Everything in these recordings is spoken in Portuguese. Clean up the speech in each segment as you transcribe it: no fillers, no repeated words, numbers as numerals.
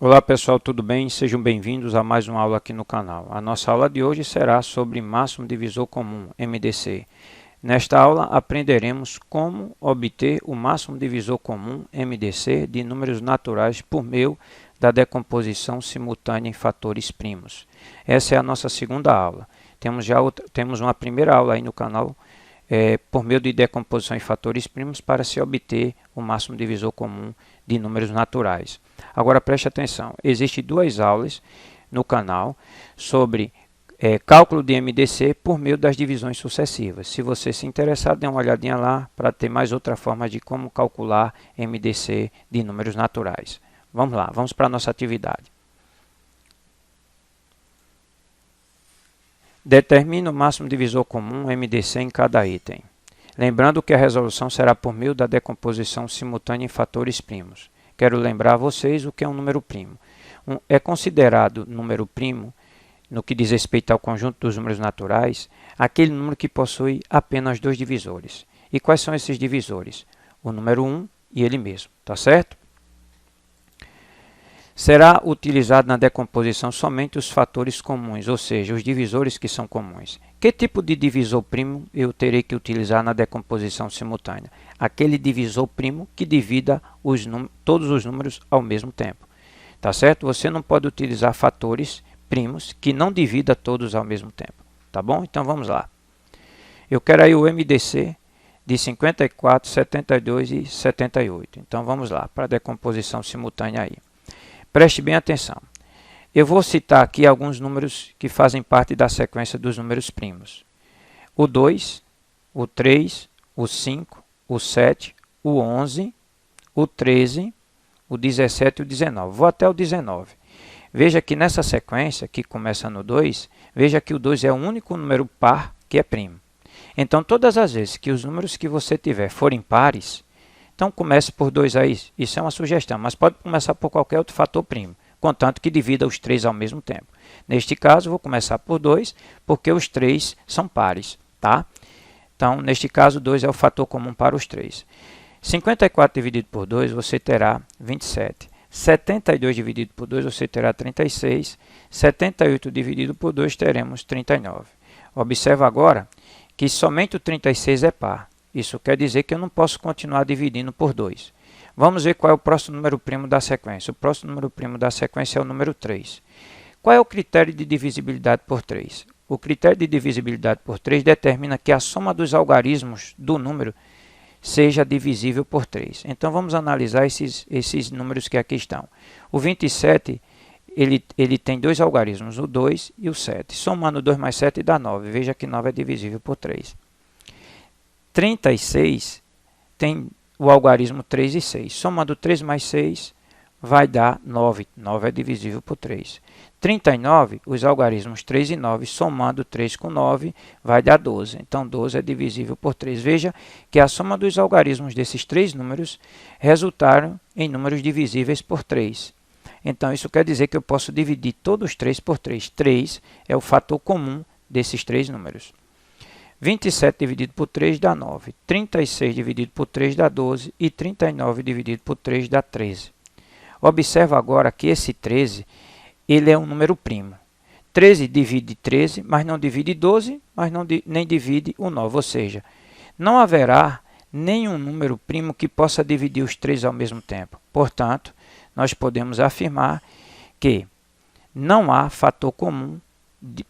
Olá pessoal, tudo bem? Sejam bem-vindos a mais uma aula aqui no canal. A nossa aula de hoje será sobre máximo divisor comum, MDC. Nesta aula aprenderemos como obter o máximo divisor comum, MDC, de números naturais por meio da decomposição simultânea em fatores primos. Essa é a nossa segunda aula. Temos uma primeira aula aí no canal por meio de decomposição em fatores primos para se obter o máximo divisor comum de números naturais. Agora preste atenção, existem duas aulas no canal sobre cálculo de MDC por meio das divisões sucessivas. Se você se interessar, dê uma olhadinha lá para ter mais outra forma de como calcular MDC de números naturais. Vamos lá, vamos para a nossa atividade. Determine o máximo divisor comum MDC em cada item. Lembrando que a resolução será por meio da decomposição simultânea em fatores primos. Quero lembrar a vocês o que é um número primo. É considerado número primo, no que diz respeito ao conjunto dos números naturais, aquele número que possui apenas dois divisores. E quais são esses divisores? O número 1 e ele mesmo, tá certo? Será utilizado na decomposição somente os fatores comuns, ou seja, os divisores que são comuns. Que tipo de divisor primo eu terei que utilizar na decomposição simultânea? Aquele divisor primo que divida todos os números ao mesmo tempo. Tá certo? Você não pode utilizar fatores primos que não divida todos ao mesmo tempo. Tá bom? Então vamos lá. Eu quero aí o MDC de 54, 72 e 78. Então vamos lá para a decomposição simultânea aí. Preste bem atenção. Eu vou citar aqui alguns números que fazem parte da sequência dos números primos. O 2, o 3, o 5, o 7, o 11, o 13, o 17 e o 19. Vou até o 19. Veja que nessa sequência, que começa no 2, veja que o 2 é o único número par que é primo. Então, todas as vezes que os números que você tiver forem pares, então comece por 2 aí, isso é uma sugestão, mas pode começar por qualquer outro fator primo, contanto que divida os 3 ao mesmo tempo. Neste caso, vou começar por 2, porque os 3 são pares, tá? Então, neste caso, 2 é o fator comum para os 3. 54 dividido por 2, você terá 27. 72 dividido por 2, você terá 36. 78 dividido por 2, teremos 39. Observa agora que somente o 36 é par. Isso quer dizer que eu não posso continuar dividindo por 2. Vamos ver qual é o próximo número primo da sequência. O próximo número primo da sequência é o número 3. Qual é o critério de divisibilidade por 3? O critério de divisibilidade por 3 determina que a soma dos algarismos do número seja divisível por 3. Então vamos analisar esses números que aqui estão. O 27, ele tem dois algarismos, o 2 e o 7. Somando 2 mais 7 dá 9. Veja que 9 é divisível por 3. 36 tem o algarismo 3 e 6. Somando 3 mais 6 vai dar 9. 9 é divisível por 3. 39, os algarismos 3 e 9, somando 3 com 9, vai dar 12. Então, 12 é divisível por 3. Veja que a soma dos algarismos desses três números resultaram em números divisíveis por 3. Então, isso quer dizer que eu posso dividir todos os 3 por 3. 3 é o fator comum desses três números. 27 dividido por 3 dá 9. 36 dividido por 3 dá 12. E 39 dividido por 3 dá 13. Observa agora que esse 13 ele é um número primo. 13 divide 13, mas não divide 12, mas nem divide o 9. Ou seja, não haverá nenhum número primo que possa dividir os 3 ao mesmo tempo. Portanto, nós podemos afirmar que não há fator comum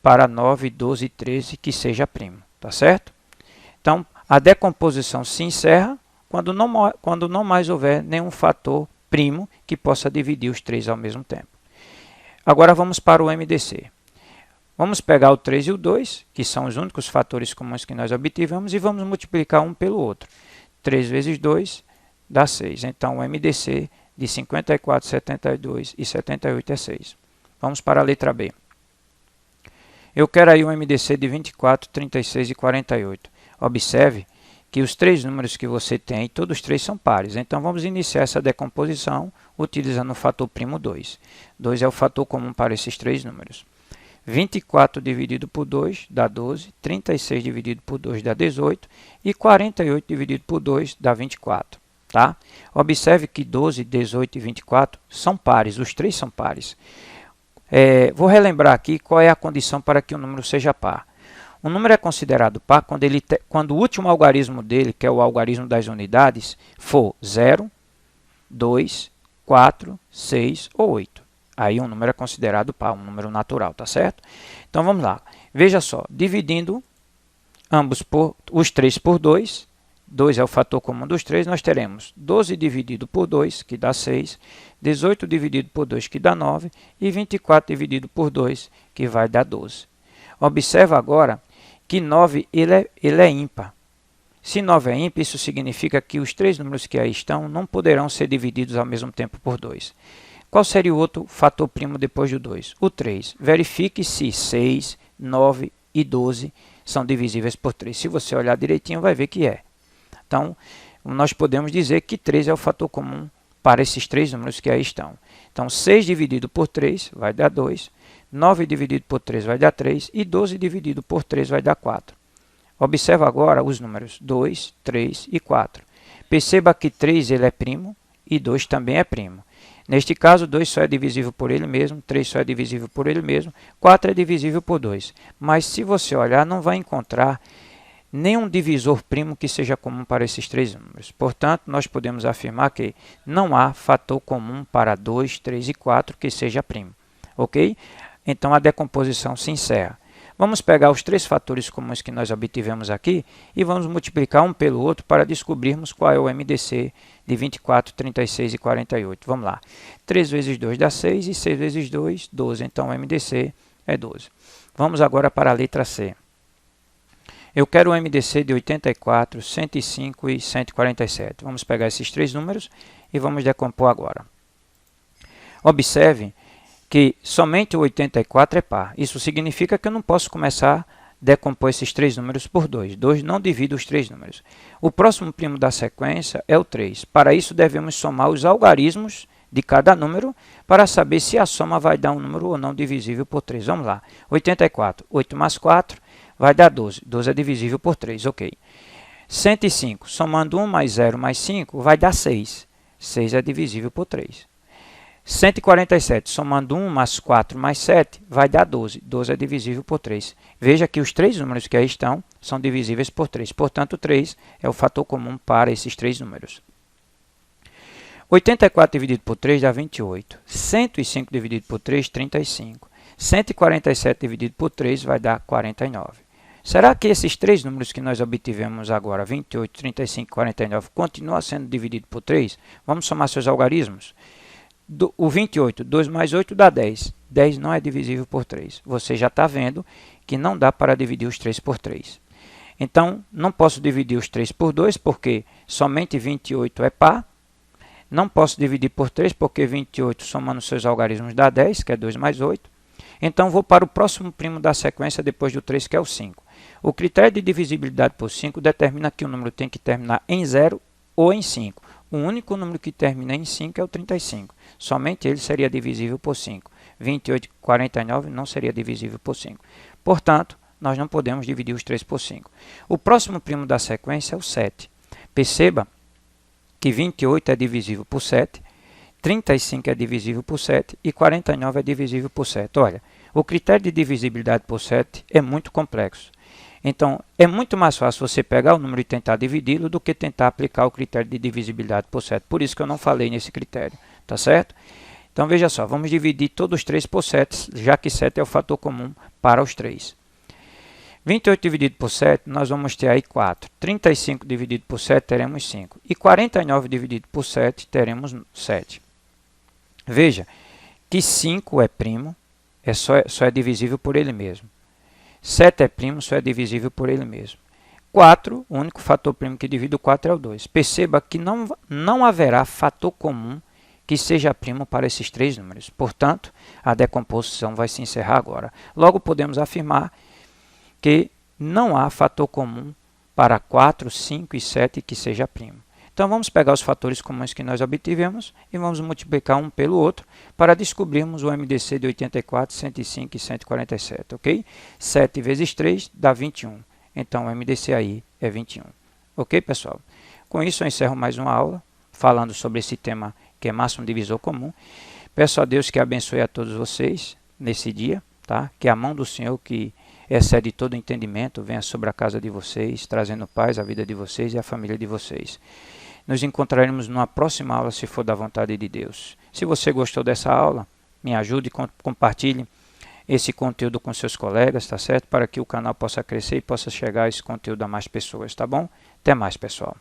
para 9, 12 e 13 que seja primo. Tá certo? Então, a decomposição se encerra quando não mais houver nenhum fator primo que possa dividir os 3 ao mesmo tempo. Agora vamos para o MDC. Vamos pegar o 3 e o 2, que são os únicos fatores comuns que nós obtivemos, e vamos multiplicar um pelo outro. 3 vezes 2 dá 6. Então, o MDC de 54, 72 e 78 é 6. Vamos para a letra B. Eu quero aí um MDC de 24, 36 e 48. Observe que os três números que você tem, todos os três são pares. Então, vamos iniciar essa decomposição utilizando o fator primo 2. 2 é o fator comum para esses três números. 24 dividido por 2 dá 12, 36 dividido por 2 dá 18 e 48 dividido por 2 dá 24. Tá? Observe que 12, 18 e 24 são pares, os três são pares. Vou relembrar aqui qual é a condição para que o número seja par. O número é considerado par quando o último algarismo dele, que é o algarismo das unidades, for 0, 2, 4, 6 ou 8. Aí o número é considerado par, um número natural, tá certo? Então vamos lá. Veja só, dividindo os três por 2, 2 é o fator comum dos três, nós teremos 12 dividido por 2, que dá 6, 18 dividido por 2, que dá 9, e 24 dividido por 2, que vai dar 12. Observa agora que 9 ele é ímpar. Se 9 é ímpar, isso significa que os três números que aí estão não poderão ser divididos ao mesmo tempo por 2. Qual seria o outro fator primo depois do 2? O 3. Verifique se 6, 9 e 12 são divisíveis por 3. Se você olhar direitinho, vai ver que é. Então, nós podemos dizer que 3 é o fator comum para esses três números que aí estão. Então, 6 dividido por 3 vai dar 2, 9 dividido por 3 vai dar 3 e 12 dividido por 3 vai dar 4. Observa agora os números 2, 3 e 4. Perceba que 3 ele é primo e 2 também é primo. Neste caso, 2 só é divisível por ele mesmo, 3 só é divisível por ele mesmo, 4 é divisível por 2. Mas se você olhar, não vai encontrar nenhum divisor primo que seja comum para esses três números. Portanto, nós podemos afirmar que não há fator comum para 2, 3 e 4 que seja primo. Ok? Então, a decomposição se encerra. Vamos pegar os três fatores comuns que nós obtivemos aqui e vamos multiplicar um pelo outro para descobrirmos qual é o MDC de 24, 36 e 48. Vamos lá. 3 vezes 2 dá 6 e 6 vezes 2, 12. Então, o MDC é 12. Vamos agora para a letra C. Eu quero o MDC de 84, 105 e 147. Vamos pegar esses três números e vamos decompor agora. Observe que somente o 84 é par. Isso significa que eu não posso começar a decompor esses três números por 2. 2 não divide os três números. O próximo primo da sequência é o 3. Para isso, devemos somar os algarismos de cada número para saber se a soma vai dar um número ou não divisível por 3. Vamos lá. 84, 8 mais 4 vai dar 12. 12 é divisível por 3, ok. 105, somando 1 mais 0 mais 5, vai dar 6. 6 é divisível por 3. 147, somando 1 mais 4 mais 7, vai dar 12. 12 é divisível por 3. Veja que os três números que aí estão são divisíveis por 3. Portanto, 3 é o fator comum para esses três números. 84 dividido por 3 dá 28. 105 dividido por 3, 35. 147 dividido por 3 vai dar 49. Será que esses três números que nós obtivemos agora, 28, 35 e 49, continuam sendo divididos por 3? Vamos somar seus algarismos. O 28, 2 mais 8 dá 10. 10 não é divisível por 3. Você já está vendo que não dá para dividir os 3 por 3. Então, não posso dividir os 3 por 2, porque somente 28 é par. Não posso dividir por 3, porque 28 somando seus algarismos dá 10, que é 2 mais 8. Então, vou para o próximo primo da sequência depois do 3, que é o 5. O critério de divisibilidade por 5 determina que o número tem que terminar em 0 ou em 5. O único número que termina em 5 é o 35. Somente ele seria divisível por 5. 28 e 49 não seria divisível por 5. Portanto, nós não podemos dividir os 3 por 5. O próximo primo da sequência é o 7. Perceba que 28 é divisível por 7, 35 é divisível por 7 e 49 é divisível por 7. Olha, o critério de divisibilidade por 7 é muito complexo. Então, é muito mais fácil você pegar o número e tentar dividi-lo do que tentar aplicar o critério de divisibilidade por 7. Por isso que eu não falei nesse critério, tá certo? Então, veja só, vamos dividir todos os 3 por 7, já que 7 é o fator comum para os 3. 28 dividido por 7, nós vamos ter aí 4. 35 dividido por 7, teremos 5. E 49 dividido por 7, teremos 7. Veja que 5 é primo, só é divisível por ele mesmo. 7 é primo, só é divisível por ele mesmo. 4, o único fator primo que divide o 4 é o 2. Perceba que não haverá fator comum que seja primo para esses três números. Portanto, a decomposição vai se encerrar agora. Logo, podemos afirmar que não há fator comum para 4, 5 e 7 que seja primo. Então, vamos pegar os fatores comuns que nós obtivemos e vamos multiplicar um pelo outro para descobrirmos o MDC de 84, 105 e 147, ok? 7 vezes 3 dá 21. Então, o MDC aí é 21. Ok, pessoal? Com isso, eu encerro mais uma aula. falando sobre esse tema que é máximo divisor comum. Peço a Deus que abençoe a todos vocês nesse dia, tá? Que a mão do Senhor, que excede todo entendimento, venha sobre a casa de vocês, trazendo paz à vida de vocês e à família de vocês. Nos encontraremos numa próxima aula, se for da vontade de Deus. Se você gostou dessa aula, me ajude e compartilhe esse conteúdo com seus colegas, tá certo? Para que o canal possa crescer e possa chegar esse conteúdo a mais pessoas, tá bom? Até mais, pessoal.